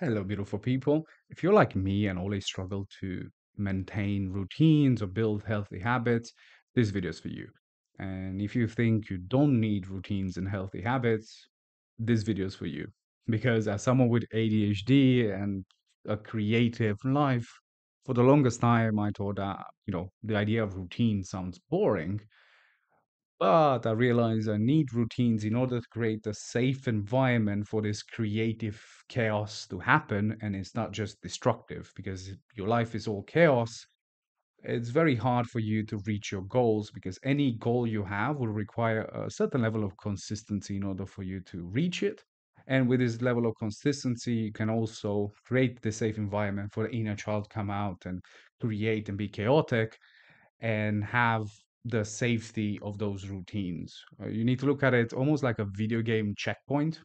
Hello, beautiful people. If you're like me and always struggle to maintain routines or build healthy habits, this video is for you. And if you think you don't need routines and healthy habits, this video is for you. Because as someone with ADHD and a creative life, for the longest time, I thought that, the idea of routine sounds boring. But I realize I need routines in order to create a safe environment for this creative chaos to happen. And it's not just destructive because if your life is all chaos. It's very hard for you to reach your goals because any goal you have will require a certain level of consistency in order for you to reach it. And with this level of consistency, you can also create the safe environment for the inner child come out and create and be chaotic and have the safety of those routines. You need to look at it almost like a video game checkpoint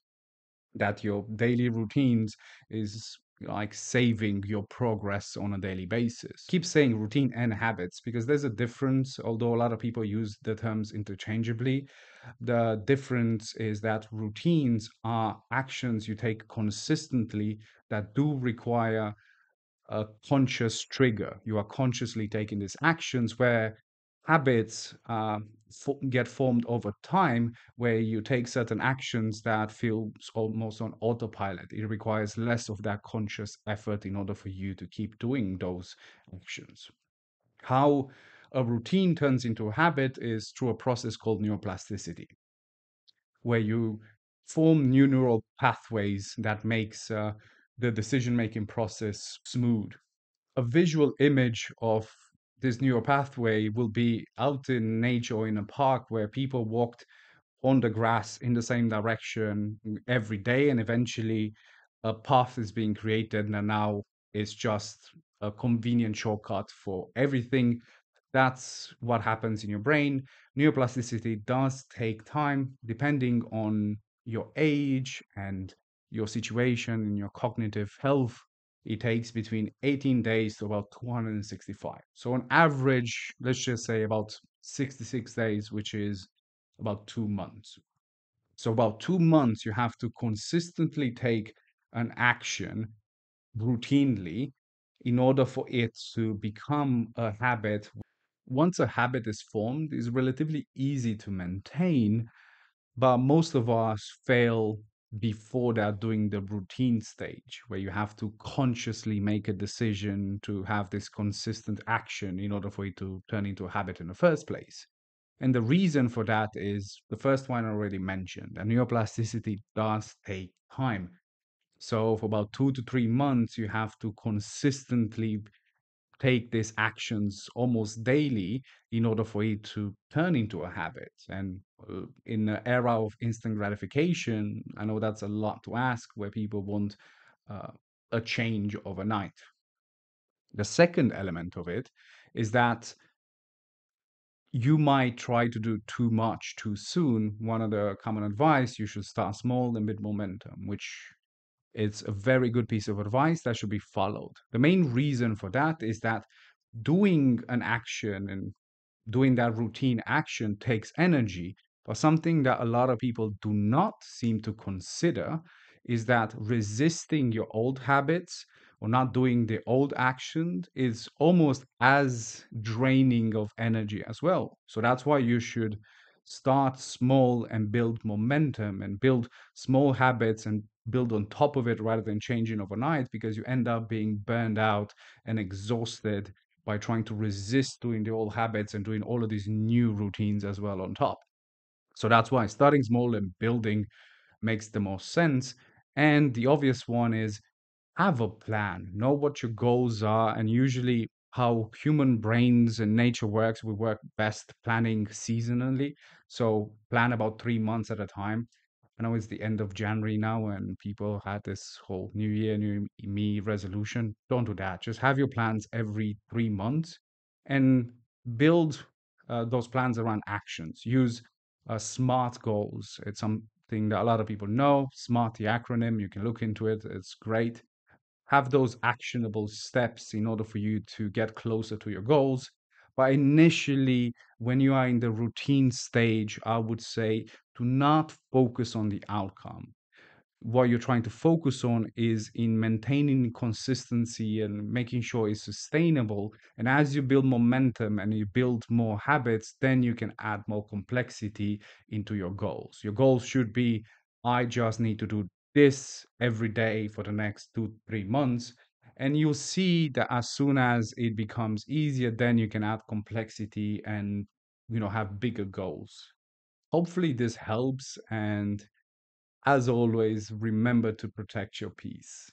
that your daily routines is like saving your progress on a daily basis. Keep saying routine and habits because there's a difference, although a lot of people use the terms interchangeably. The difference is that routines are actions you take consistently that do require a conscious trigger. You are consciously taking these actions where habits get formed over time, where you take certain actions that feel almost on autopilot. It requires less of that conscious effort in order for you to keep doing those actions. How a routine turns into a habit is through a process called neuroplasticity, where you form new neural pathways that makes the decision making process smooth. A visual image of this neural pathway will be out in nature or in a park where people walked on the grass in the same direction every day, and eventually a path is being created, and now it's just a convenient shortcut for everything. That's what happens in your brain. Neuroplasticity does take time depending on your age and your situation and your cognitive health. It takes between 18 days to about 265. So, on average, let's just say about 66 days, which is about 2 months. So, about 2 months, you have to consistently take an action routinely in order for it to become a habit. Once a habit is formed, it's relatively easy to maintain, but most of us fail before that doing the routine stage, where you have to consciously make a decision to have this consistent action in order for it to turn into a habit in the first place. And the reason for that is the first one I already mentioned, and neuroplasticity does take time. So, for about 2 to 3 months, you have to consistently take these actions almost daily in order for it to turn into a habit. And in the era of instant gratification, I know that's a lot to ask where people want uh, a change overnight. The second element of it is that you might try to do too much too soon. One of the common advice, you should start small and build momentum, which is a very good piece of advice that should be followed. The main reason for that is that doing an action and doing that routine action takes energy. But something that a lot of people do not seem to consider is that resisting your old habits or not doing the old action is almost as draining of energy as well. So that's why you should start small and build momentum and build small habits and build on top of it rather than changing overnight, because you end up being burned out and exhausted by trying to resist doing the old habits and doing all of these new routines as well on top. So that's why starting small and building makes the most sense. And the obvious one is have a plan, know what your goals are, and usually how human brains and nature works, we work best planning seasonally. So plan about 3 months at a time. I know it's the end of January now, and people had this whole New Year, New Me resolution. Don't do that. Just have your plans every 3 months and build those plans around actions. Use SMART goals. It's something that a lot of people know. SMART, the acronym, you can look into it. It's great. Have those actionable steps in order for you to get closer to your goals. But initially, when you are in the routine stage, I would say do not focus on the outcome. what you're trying to focus on is in maintaining consistency and making sure it's sustainable. And as you build momentum and you build more habits, then you can add more complexity into your goals. Your goals should be, I just need to do this every day for the next 2 3 months. And you'll see that as soon as it becomes easier, then you can add complexity and have bigger goals. Hopefully this helps, and as always, remember to protect your peace.